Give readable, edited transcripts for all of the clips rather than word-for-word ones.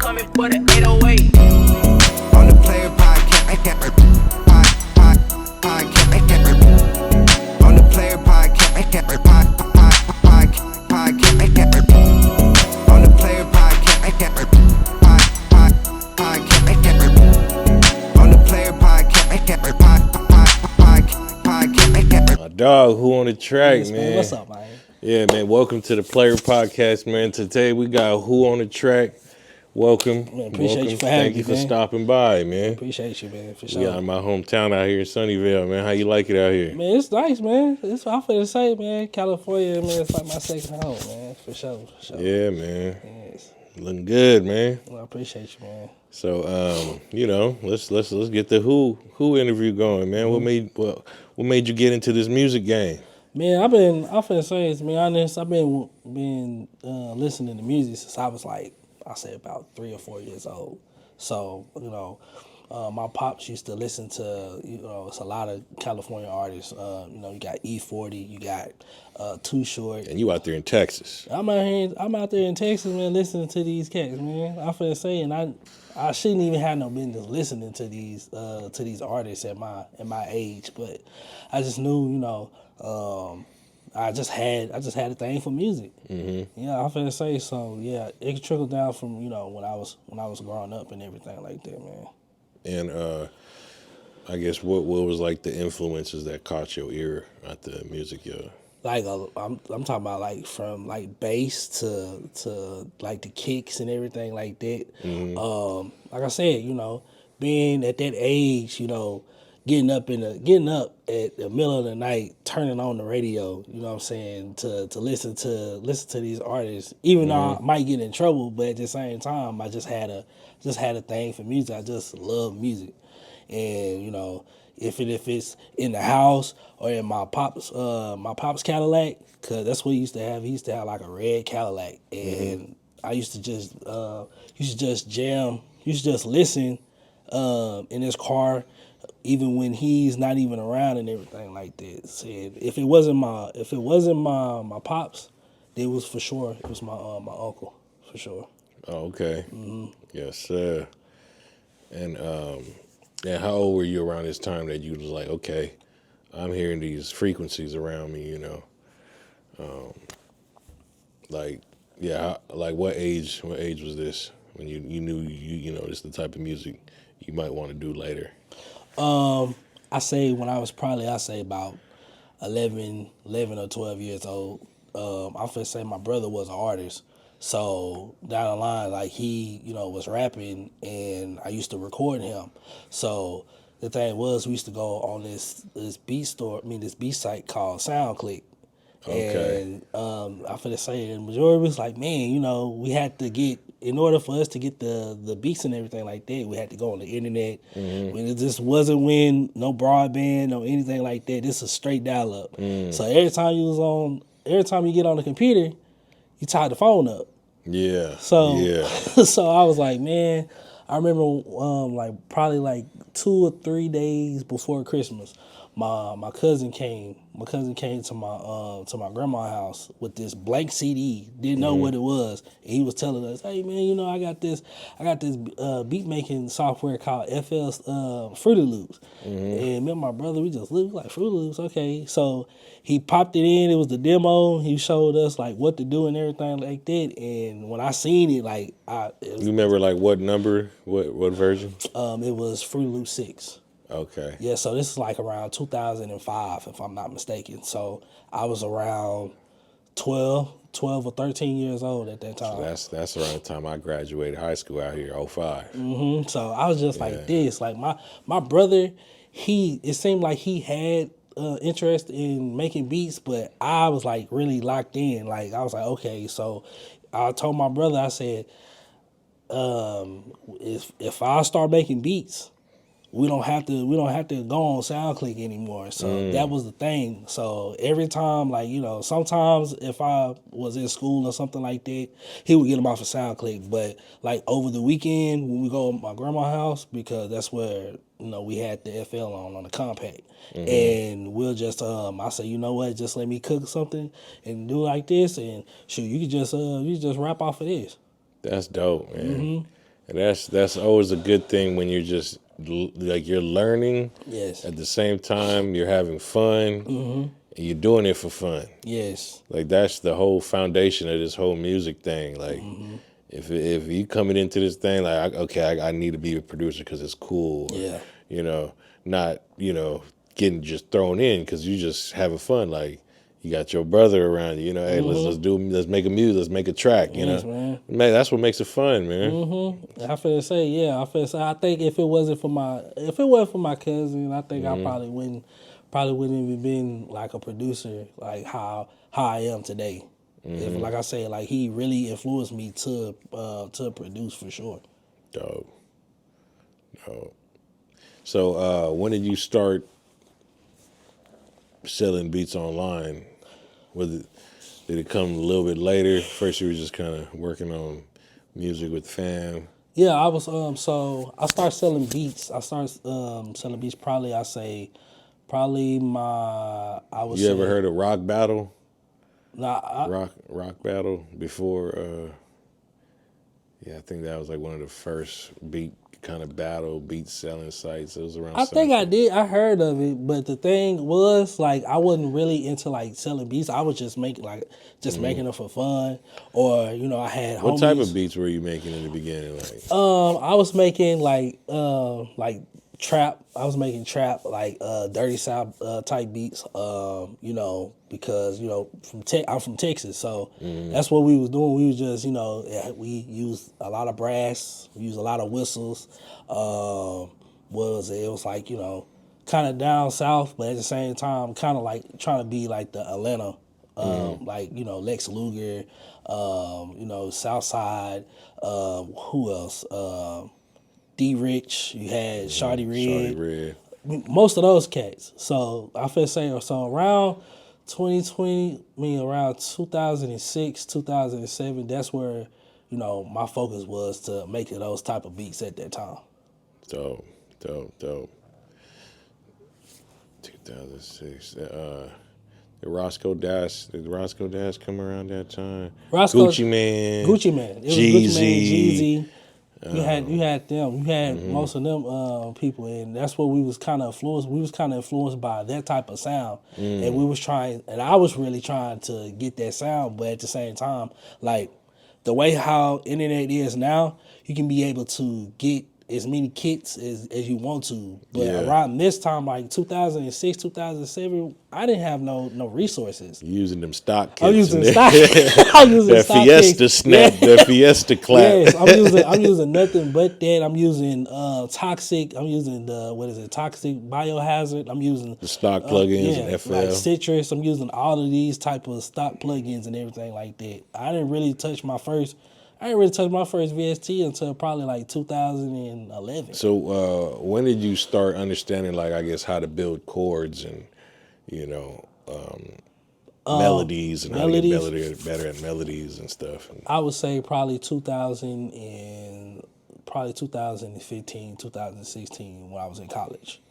coming for the 808. On the player podcast, on the player podcast, on the player podcast, on the player podcast. My dog, who on the track, Yes, man? What's up, man? Yeah, man. Welcome to the Player Podcast, man. Today we got Who on the Track. Welcome. Man, appreciate Welcome. you for having Thank me, you for man. stopping by, man. Appreciate you, man, for We sure. got my hometown out here in Sunnyvale, man. How you like it out here? Man, it's nice, man. It's what I'm finna say, man. California, man, it's like my second home, man. For sure, for sure. Yeah, man. Yes. Looking good, man. Well, I appreciate you, man. So, let's get the Who interview going, man. What made you get into this music game? Man, I'm finna say, to be honest, I've been listening to music since I was like, I say about 3 or 4 years old. So, my pops used to listen to, it's a lot of California artists. You got E40, you got Too Short. And you out there in Texas. I'm out there in Texas, man, listening to these cats, man. I'm finna say, and I shouldn't even have no business listening to these artists at my age, but I just knew, I just had a thing for music. Mm-hmm. Yeah, I'm finna say so. Yeah, it trickled down from when I was growing up and everything like that, man. And I guess what was like the influences that caught your ear at the music, yo? Like I'm talking about like from like bass to like the kicks and everything like that. Mm-hmm. Like I said, being at that age, getting up at the middle of the night, turning on the radio, you know what I'm saying, to listen to these artists. Even though I might get in trouble, but at the same time, I just had a thing for music. I just love music, and if it's in the house or in my pop's Cadillac, cause that's what he used to have. He used to have like a red Cadillac, and I used to just jam. Used to just listen in his car, even when he's not even around and everything like that. Said if it wasn't my pops, it was for sure. It was my uncle for sure. Oh, okay. Mm-hmm. Yes, sir. And how old were you around this time that you was like, okay, I'm hearing these frequencies around me, like what age was this when you knew this is the type of music you might want to do later? I say when I was about 11 or 12 years old. I'm finna say my brother was an artist. So down the line, like he, was rapping and I used to record him. So the thing was we used to go on this beat site called SoundClick. Okay. And I'm finna say the majority was like, man, we had to get, in order for us to get the beats and everything like that, we had to go on the internet. Mm-hmm. When it just wasn't no broadband, no anything like that. This is straight dial up. So every time you get on the computer, you tie the phone up. Yeah. So yeah. So I was like, man, I remember probably like 2 or 3 days before Christmas, my cousin came to my grandma's house with this blank CD. Didn't know what it was, and he was telling us, "Hey man, I got this beat making software called Fruity Loops." And me and my brother, we just looked like Fruity Loops. Okay, so he popped it in. It was the demo. He showed us like what to do and everything like that. And when I seen it, You remember like what number, what version? It was Fruity Loop 6. Okay. Yeah, so this is like around 2005, if I'm not mistaken. So I was around 12 or 13 years old at that time. So that's around the time I graduated high school out here, 05. Mm-hmm. So I was just like this. Like my brother, it seemed like he had interest in making beats, but I was like really locked in. Like I was like, okay. So I told my brother, I said, if I start making beats, we don't have to go on SoundClick anymore. So that was the thing. So every time, sometimes if I was in school or something like that, he would get them off of SoundClick. But like over the weekend when we go to my grandma's house, because that's where we had the FL on the compact, and we'll just I say, you know what, just let me cook something and do like this, and shoot, you can just rap off of this. That's dope, man. And that's always a good thing when you're just like you're learning. Yes. At the same time, you're having fun. And you're doing it for fun. Yes. Like that's the whole foundation of this whole music thing. Like if you coming into this thing like okay, I need to be a producer because it's cool. Or, Yeah. you know, not getting just thrown in because you just having fun. Like you got your brother around you. You know, hey, let's make a music, let's make a track. You Yes, know, man, that's what makes it fun, man. I feel say, yeah. I think if it wasn't for my cousin, I think I probably wouldn't even been like a producer like how I am today. If, like I said, like he really influenced me to produce for sure. Dope. So when did you start selling beats online? Did it come a little bit later? First, you were just kind of working on music with fam. Yeah, I was so I started selling beats. I started selling beats probably You ever heard of Rock Battle? Nah, Rock Battle before. I think that was like one of the first beat selling sites. It was around. I think I did. I heard of it, but the thing was, like, I wasn't really into like selling beats. I was just making making them for fun, or I had. What homies. type of beats were you making in the beginning? Like, I was making like trap. I was making trap like dirty south type beats. Because I'm from Texas, so that's what we was doing. We was just we used a lot of brass. We used a lot of whistles. What was it? It was like kind of down south, but at the same time, kind of like trying to be like the Atlanta, like Lex Luger, South Side. Who else? D Rich. You had Shawty Red. Most of those cats. So I feel saying around 2020, around 2006, 2007. That's where my focus was to make those type of beats at that time. Dope. 2006. Did Roscoe Dash come around that time? Gucci Man. It was Jeezy. Gucci Man, Jeezy. You had them. You had most of them people, and that's what we was kind of influenced. We was kind of influenced by that type of sound, and I was really trying to get that sound. But at the same time, like the way how internet is now, you can be able to get as many kits as you want to. But around this time, like 2006, 2007, I didn't have no resources. You using them stock kits. I'm using stock. I'm using that stock Fiesta kits. snap, that Fiesta clap. Yes, I'm using nothing but that. I'm using toxic. I'm using toxic biohazard. I'm using the stock plugins and FL. Like citrus. I'm using all of these type of stock plugins and everything like that. I didn't really touch my first VST until probably like 2011. So when did you start understanding, like, I guess, how to build chords and, melodies and how to get better at melodies and stuff? I would say probably 2015, 2016 when I was in college.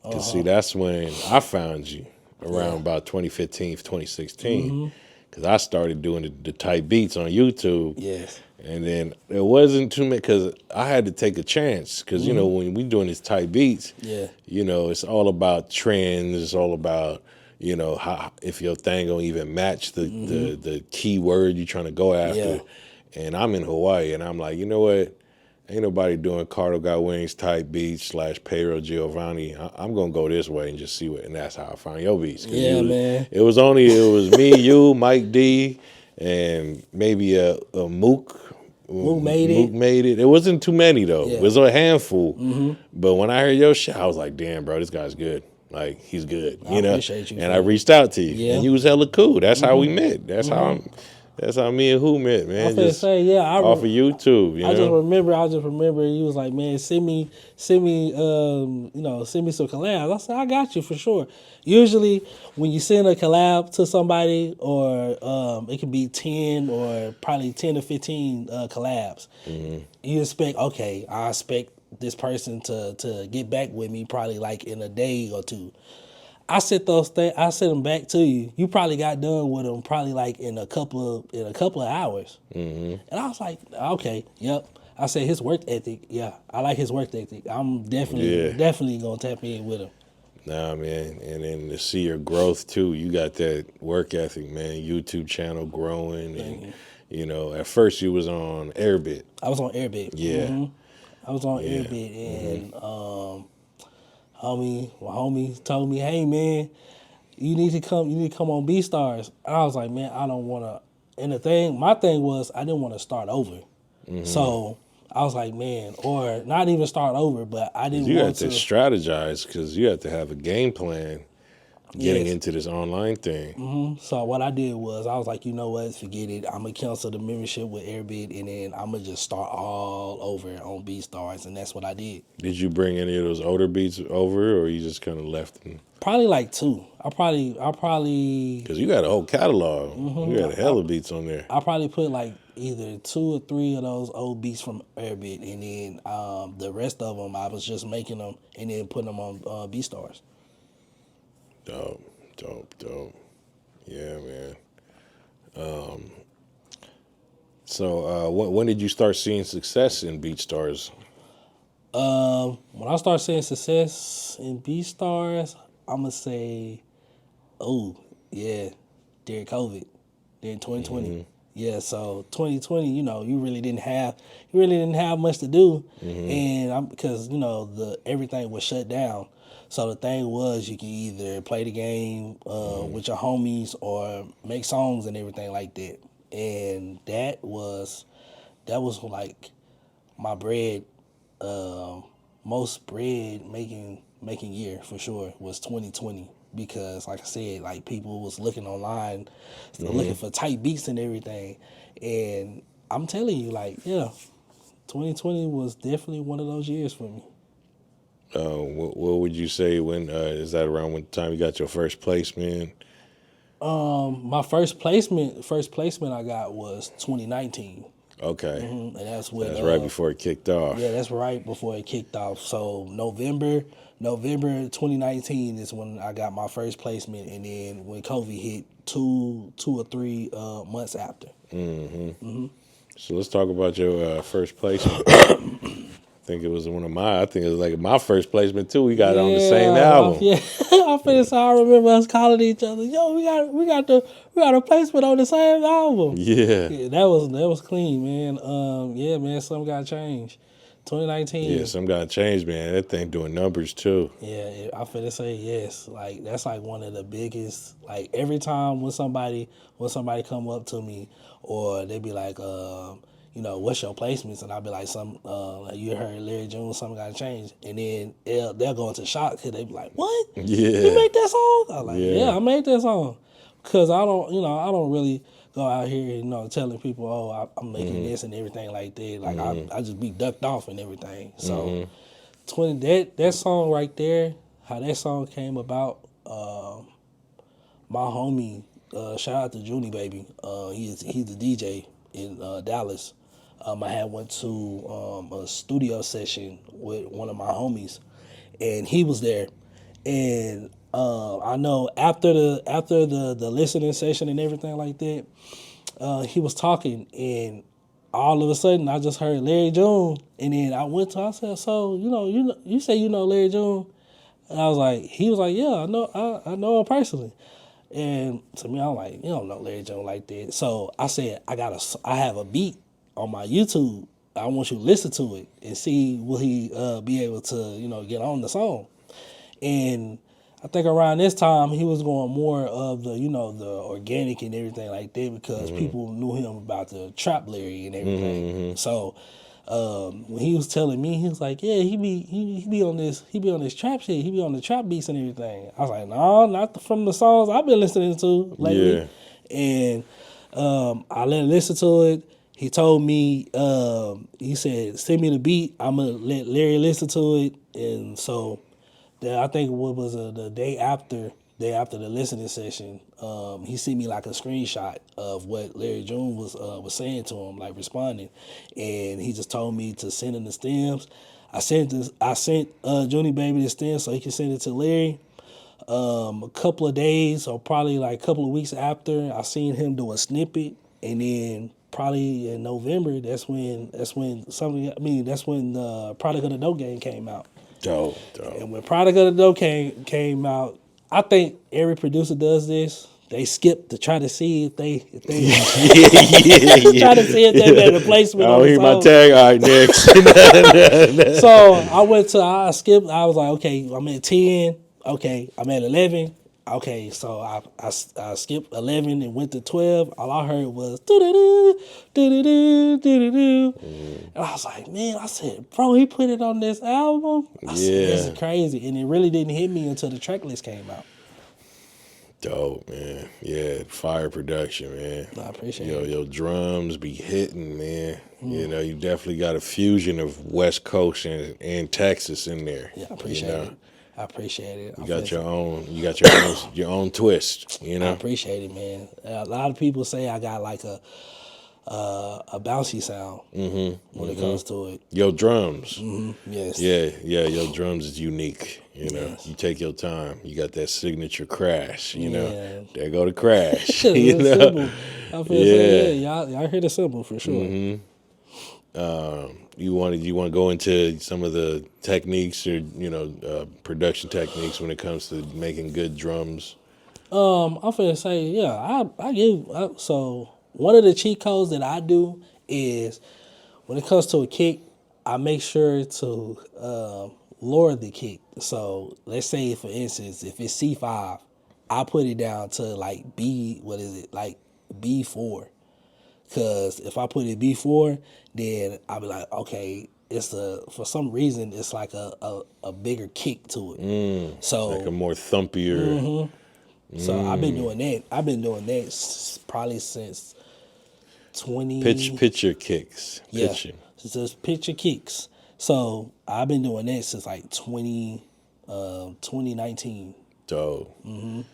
Cause see, that's when I found you around about 2015, 2016. Because I started doing the type beats on YouTube. Yes. And then it wasn't too many, because I had to take a chance. Because, when we doing these type beats, it's all about trends. It's all about, how if your thing gonna even match the key word you're trying to go after. Yeah. And I'm in Hawaii, and I'm like, you know what? Ain't nobody doing Cardo Got Wings type beats / Payroll Giovanni. I'm gonna go this way and just see what, and that's how I found your beats. Yeah, man. It was me, you, Mike D, and maybe a Mook. Mook made it. It wasn't too many though. Yeah. It was a handful. But when I heard your shit, I was like, damn, bro, this guy's good. Like, he's good. I appreciate you. And I reached out to you, and you was hella cool. That's how we met. That's how me and Who met, man. I was say, off of YouTube. I just remember you was like, man, send me some collabs. I said, I got you for sure. Usually, when you send a collab to somebody, or it could be 10 or probably 10 to 15 collabs, you expect, I expect this person to get back with me probably like in a day or two. I sent them back to you. You probably got done with them probably like in a couple of hours. And I was like, okay, yep. I said his work ethic. Yeah, I like his work ethic. I'm definitely gonna tap in with him. Nah, man, and then to see your growth too. You got that work ethic, man. YouTube channel growing, and you know, at first you was on Airbit. I was on Airbit. Yeah. I was on Airbit, and homie told me, "Hey man, you need to come on BeatStars." I was like, "Man, I don't want to." And my thing was, I didn't want to start over. So I was like, "Man," or not even start over, but I didn't You want had to strategize because you had to have a game plan getting into this online thing. So what I did was, I was like, you know what, forget it. I'm gonna cancel the membership with Airbit, and then I'm gonna just start all over on BeatStars, and that's what I did. Did you bring any of those older beats over, or you just kind of left them? Probably like 2. I probably Because you got a whole catalog. You got a hell of beats on there. I probably put like either 2 or 3 of those old beats from Airbit, and then the rest of them I was just making them and then putting them on BeatStars. Dope. Yeah, man. So when did you start seeing success in BeatStars? When I started seeing success in BeatStars, I'm gonna say, during COVID, during 2020. Yeah, so 2020, you really didn't have much to do, and because everything was shut down. So the thing was, you can either play the game with your homies or make songs and everything like that. And that was like my most bread making year for sure was 2020, because like I said, like people was looking online, looking for tight beats and everything. And I'm telling you, 2020 was definitely one of those years for me. What would you say when is that around when time you got your first placement? My first placement I got was 2019. Okay, And that's when that's right before it kicked off. Yeah, that's right before it kicked off. So November 2019 is when I got my first placement, and then when COVID hit, two or 3 months after. So let's talk about your first placement. I think it was like my first placement too. We got it on the same album. Yeah, I remember us calling each other, "Yo, we got a placement on the same album." Yeah, that was clean, man. Man, something got changed. 2019. Yeah, some got changed, man. That thing doing numbers too. Yeah, I finna say yes. Like that's like one of the biggest. Like every time when somebody come up to me, or they be like, what's your placements? And I'll be like, you heard Larry June, something got changed. And then they'll go into shock because they be like, what? Yeah. You made that song? I'm like, yeah, I made that song. Because I don't really go out here, telling people, oh, I'm making this and everything like that. Like I just be ducked off and everything. So 20 that song right there, how that song came about, my homie, shout out to Junie Baby. He's the DJ in Dallas. I had went to a studio session with one of my homies, and he was there. And I know after the listening session and everything like that, he was talking, and all of a sudden I just heard Larry June, and then I said, so you say you know Larry June, and he was like, yeah, I know him personally. And to me, I'm like, you don't know Larry June like that. So I said, I have a beat on my YouTube. I want you to listen to it and see will he be able to, get on the song. And I think around this time he was going more of the, the organic and everything like that, because people knew him about the trap Larry and everything. So when he was telling me, he was like, yeah, he be on this trap shit. He be on the trap beats and everything. I was like, no, not from the songs I've been listening to lately. Yeah. And I let him listen to it. He told me, he said, send me the beat. I'm gonna let Larry listen to it. And so I think what was the day after the listening session, he sent me like a screenshot of what Larry June was saying to him, like responding, and he just told me to send him the stems. I sent Junie Baby the stems so he could send it to Larry. A couple of days, or probably like a couple of weeks after, I seen him do a snippet, and then probably in November. That's when something. I mean, that's when the Product of the Dope game came out. Dope. And when Product of the Dope came out, I think every producer does this. They skip to try to see if they try to see if they made a placement. Oh, hear my tag. All right, next. So I skipped. I was like, okay, I'm at 10. Okay, I'm at 11. Okay, so I skipped 11 and went to 12. All I heard was do-do-do, do-do-do, do-do-do. And I was like, man, I said, bro, he put it on this album? I said, this is crazy. And it really didn't hit me until the track list came out. Dope, man. Yeah, fire production, man. I appreciate it. Your drums be hitting, man. You know, you definitely got a fusion of West Coast and Texas in there. Yeah, I appreciate it. I appreciate it. You got your own twist, you know? I appreciate it, man. A lot of people say I got like a bouncy sound when it comes to it. Your drums. Yes. Yeah, your drums is unique. You know, you take your time. You got that signature crash. You know, there go the crash. You know, simple. I feel y'all hear the simple for sure. You want to go into some of the techniques or production techniques when it comes to making good drums. I'm finna say I give so one of the cheat codes that I do is when it comes to a kick, I make sure to lower the kick. So let's say, for instance, if it's C5, I put it down to like B4. Because if I put it B4, then I'll be like, okay, for some reason it's like a bigger kick to it. So like a more thumpier. So I've been doing that. I've been doing that probably since 20. Pitcher kicks. Yeah. Pitching. Just pitcher kicks. So I've been doing that since like 2019. Dope. And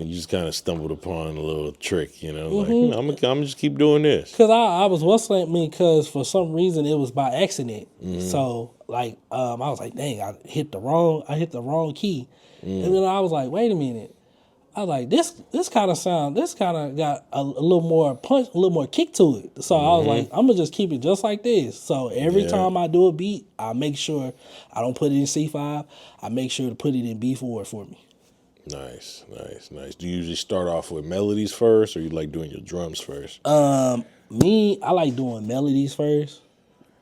you just kind of stumbled upon a little trick, like I'm gonna just keep doing this. Cause I was whistling because for some reason it was by accident. So like I was like, dang, I hit the wrong key, and then I was like, wait a minute. I was like, this kind of got a little more punch, a little more kick to it. So I was like, I'm gonna just keep it just like this. So every time I do a beat, I make sure I don't put it in C5. I make sure to put it in B4 for me. Nice. Do you usually start off with melodies first, or you like doing your drums first? Me, I like doing melodies first.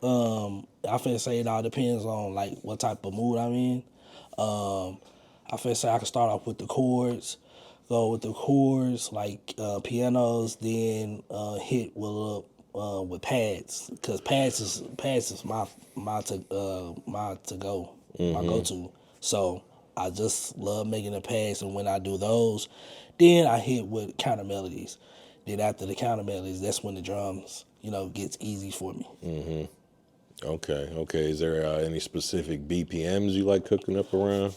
I feel say it all depends on like what type of mood I'm in. I feel say I can start off with the chords. Go with the chords, like pianos, then hit with pads, because pads is my go-to. So I just love making the pads, and when I do those, then I hit with counter melodies. Then after the counter melodies, that's when the drums, gets easy for me. Okay. Is there any specific BPMs you like cooking up around?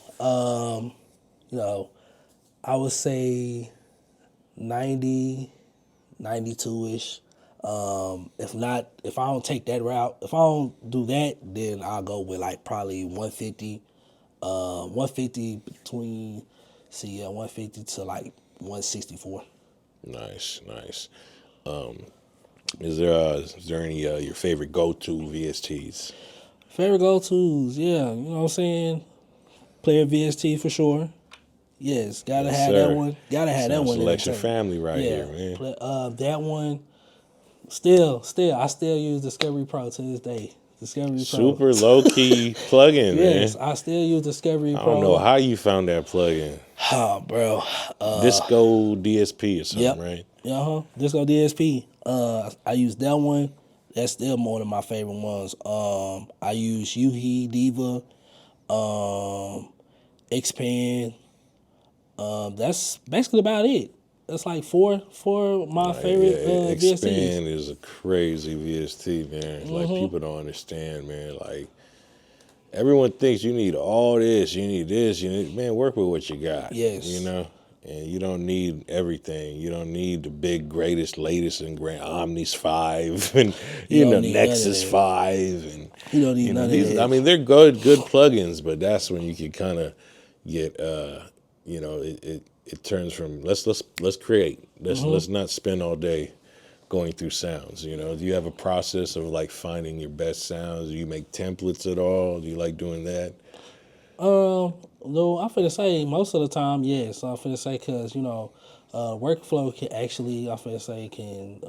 I would say 90, 92-ish. If I don't take that route, if I don't do that, then I'll go with like probably 150. 150 between 150 to like 164. Nice. Is there any your favorite go-to VSTs? Favorite go-tos, yeah, you know what I'm saying? Player VST for sure. Yes, gotta have that one. Gotta have that one. Selection family here, man. That one. Still, I still use Discovery Pro to this day. Discovery Pro. Super low key plugin, man. Yes, I still use Discovery Pro. I don't know how you found that plugin. Oh, bro. Disco DSP or something, right? Disco DSP. I use that one. That's still one of my favorite ones. I use Yuhi, Diva, Expand. That's basically about it. That's like four of my favorite VSTs. Expand is a crazy VST, man. It's like people don't understand, man. Like everyone thinks you need all this, you need this, man, work with what you got. Yes. And you don't need everything. You don't need the big, greatest, latest, and grand Omnis 5 and Nexus 5 and you don't need none of that. I mean, they're good plugins, but that's when you can kind of get it turns from let's create. Let's not spend all day going through sounds? You know, do you have a process of like finding your best sounds? Do you make templates at all? Do you like doing that? No, I'm finna say most of the time, yes. I'm finna say because workflow can actually, I'm finna say can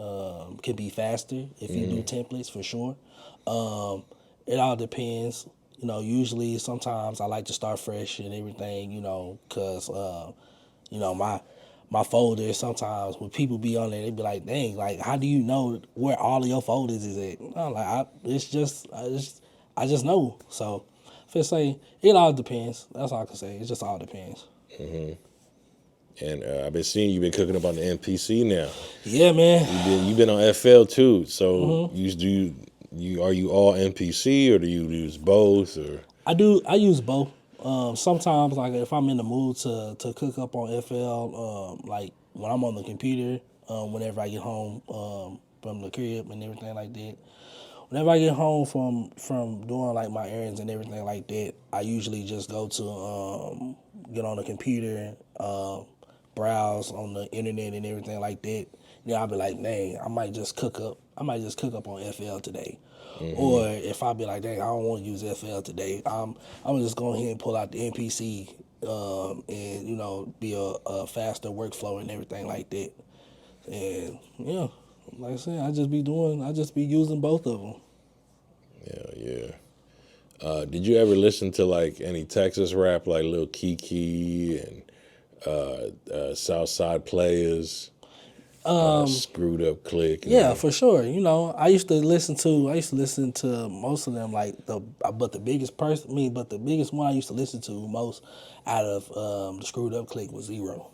be faster if you do templates for sure. It all depends. Usually sometimes I like to start fresh and everything. Because my folders sometimes when people be on there, they be like, "Dang, like how do you know where all of your folders is at?" I'm like, I just know. So if I say it all depends. That's all I can say. It just all depends. And I've been seeing you've been cooking up on the MPC now. Yeah, man. You've been on FL too. So are you all MPC or do you use both or? I use both. Sometimes like if I'm in the mood to cook up on FL, like when I'm on the computer, whenever I get home from the crib and everything like that. Whenever I get home from doing like my errands and everything like that, I usually just go to get on the computer, browse on the internet and everything like that. Then I'll be like, dang, I might just cook up on FL today. Or if I be like, dang, I don't want to use FL today, I'm just going ahead and pull out the MPC and be a faster workflow and everything like that. And yeah, like I said, I just be using both of them. Yeah. Did you ever listen to like any Texas rap like Lil Kiki and Southside Players, Screwed Up Click? Yeah, for sure. I used to listen to most of them. Like the biggest one I used to listen to most out of the Screwed Up Click was Zero.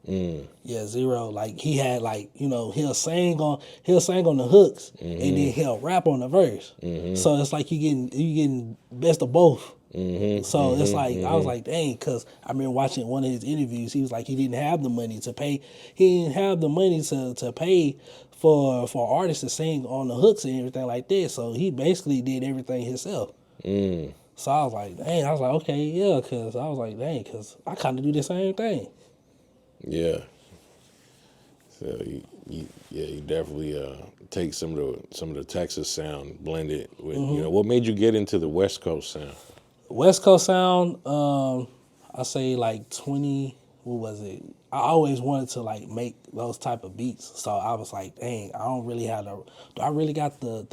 Yeah, Zero. Like he had he'll sing on the hooks and then he'll rap on the verse. So it's like you getting best of both. So it's like I was like, dang, because I remember watching one of his interviews. He was like he didn't have the money to pay. He didn't have the money to pay for artists to sing on the hooks and everything like that. So he basically did everything himself. So I was like, dang. I was like, okay, yeah, because I was like, dang, because I kind of do the same thing. Yeah. So you definitely take some of the Texas sound, blend it with what made you get into the West Coast sound? West Coast sound, I say like 20. What was it? I always wanted to like make those type of beats. So I was like, dang, I don't really have do I really got the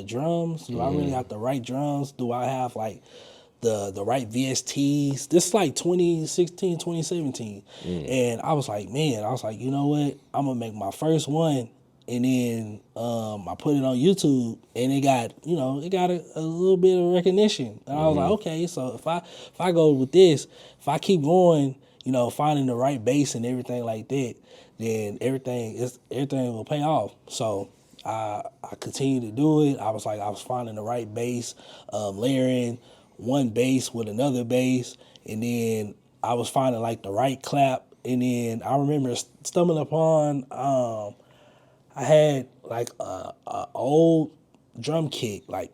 drums? Do I really got the right drums? Do I have like the right VSTs? This is like 2016, 2017. And I was like, you know what? I'm gonna make my first one. And then I put it on YouTube, and it got a little bit of recognition. And I was like, okay, so if I go with this, if I keep going, finding the right bass and everything like that, then everything will pay off. So I continued to do it. I was finding the right bass, layering one bass with another bass, and then I was finding like the right clap. And then I remember stumbling upon I had like a old drum kit, I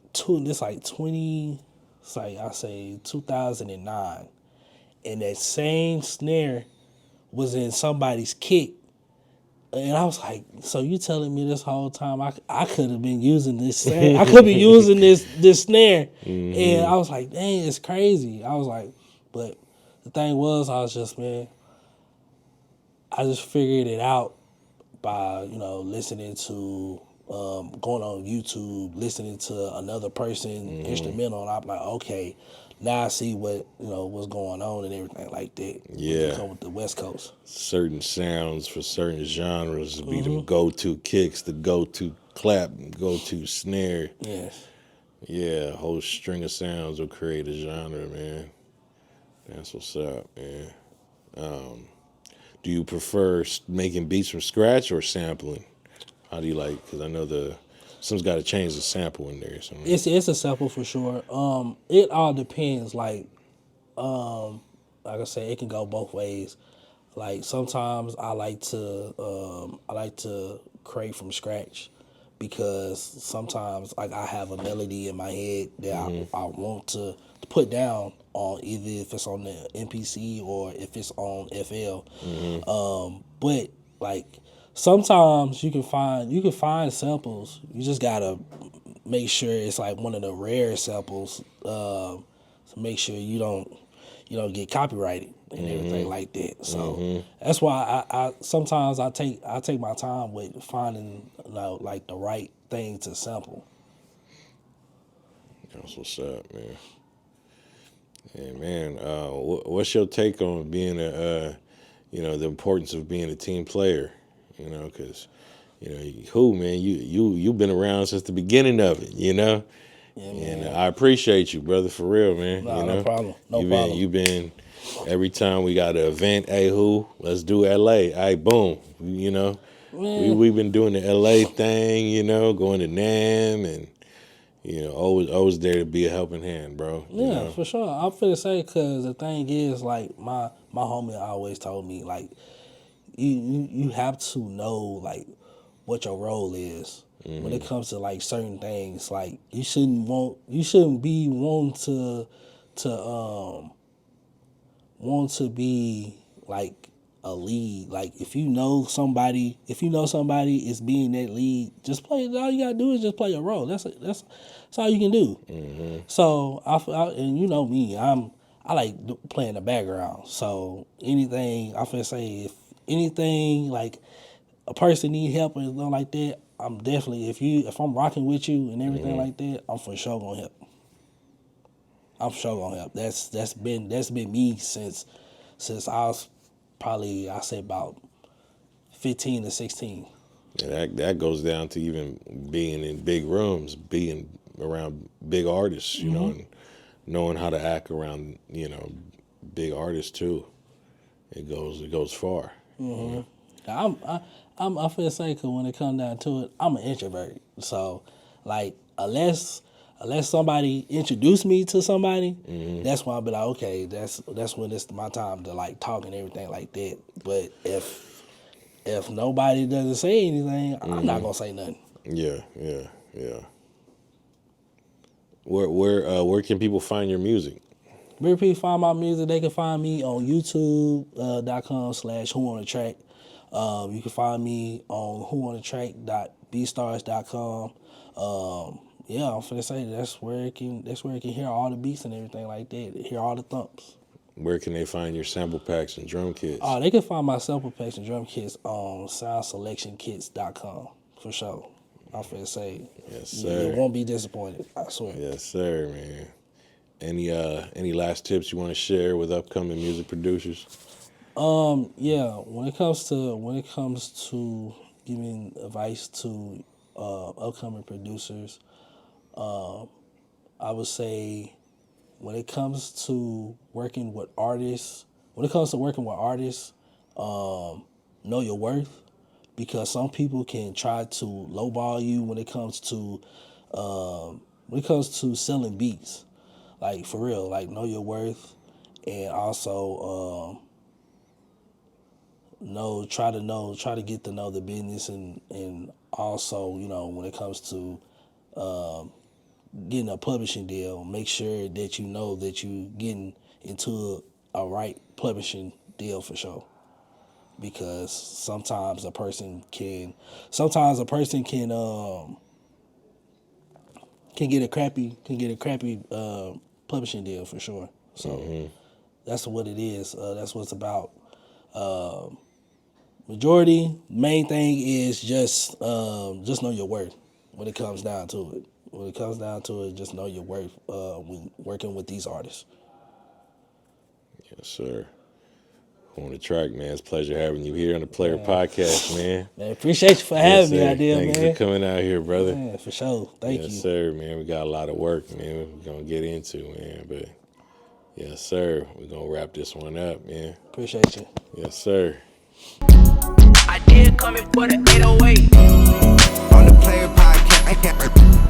say 2009, and that same snare was in somebody's kit, and I was like, so you telling me this whole time I could have been using this snare, I could be using this snare, and I was like, dang, it's crazy. I was like, but the thing was, I just figured it out by listening to going on YouTube, listening to another person instrumental, and I'm like, okay, now I see what's going on and everything like that. Yeah, come with the West Coast. Certain sounds for certain genres be the go-to kicks, the go-to clap, go-to snare. Yes. Yeah, a whole string of sounds will create a genre, man. That's what's up, man. Do you prefer making beats from scratch or sampling? How do you like? Because I know someone's got to change the sample in there. So. It's a sample for sure. It all depends. Like I said, it can go both ways. Like sometimes I like to create from scratch because sometimes like I have a melody in my head that I want to put down on either if it's on the MPC or if it's on FL. But like sometimes you can find samples. You just gotta make sure it's like one of the rare samples. To make sure you don't get copyrighted and everything like that. So that's why I sometimes I take my time with finding like the right thing to sample. That's what's up, man. And man, what's your take on being the importance of being a team player? You know, because man, you've been around since the beginning of it. You know, Yeah, and I appreciate you, brother, for real, man. Nah, you know? no problem. No problem. You've been every time we got an event. Hey, let's do LA. Hey, boom. You know, we've been doing the LA thing. You know, going to NAM and. Always there to be a helping hand, bro. Yeah, for sure. I'm finna say, because the thing is, like, my homie always told me, like, you have to know, like, what your role is when it comes to, like, certain things. Like, you shouldn't be wanting to be, like, a lead. Like, if you know somebody is being that lead, just play. All you gotta do is just play your role. That's all you can do. So and you know me, I like playing the background. So anything I feel say, if anything like a person need help or something like that, I'm definitely if I'm rocking with you and everything like that, I'm for sure gonna help. I'm for sure gonna help. That's been me since I was probably, I say about 15 to 16. Yeah, that goes down to even being in big rooms, being around big artists, you know, and knowing how to act around, big artists too. It goes far. I feel say, cause when it comes down to it, I'm an introvert. So, like, unless somebody introduced me to somebody, that's when I'll be like, okay, that's when it's my time to like talk and everything like that. But if nobody doesn't say anything, I'm not gonna say nothing. Yeah. Where can people find your music? Where people find my music, they can find me on YouTube.com/WhoOnTheTrack. You can find me on WhoOnTheTrack.beatstars.com. Yeah, I'm finna say that's where it can hear all the beats and everything like that. Hear all the thumps. Where can they find your sample packs and drum kits? Oh, they can find my sample packs and drum kits on soundselectionkits.com for sure. I'm finna say, yes, sir. You won't be disappointed. I swear. Yes, sir, man. Any last tips you want to share with upcoming music producers? Yeah. When it comes to giving advice to upcoming producers, I would say when it comes to working with artists, know your worth, because some people can try to lowball you when it comes to selling beats. Like, for real, like, know your worth, and also try to get to know the business, and also, when it comes to getting a publishing deal, make sure that you know that you getting into a right publishing deal for sure. Because sometimes a person can get a crappy publishing deal for sure. So that's what it is. That's what it's about. Main thing is just know your worth when it comes down to it. When it comes down to it, just know your worth when working with these artists. Yes, sir. On the track, man. It's a pleasure having you here on the Player Podcast, man. Man, appreciate you for having me out there, Thanks for coming out here, brother. Man, for sure. Thank you. Yes, sir, man. We got a lot of work, man. We're going to get into, man. But, yes, sir. We're going to wrap this one up, man. Appreciate you. Yes, sir. I did come in for the 808. On the Player Podcast.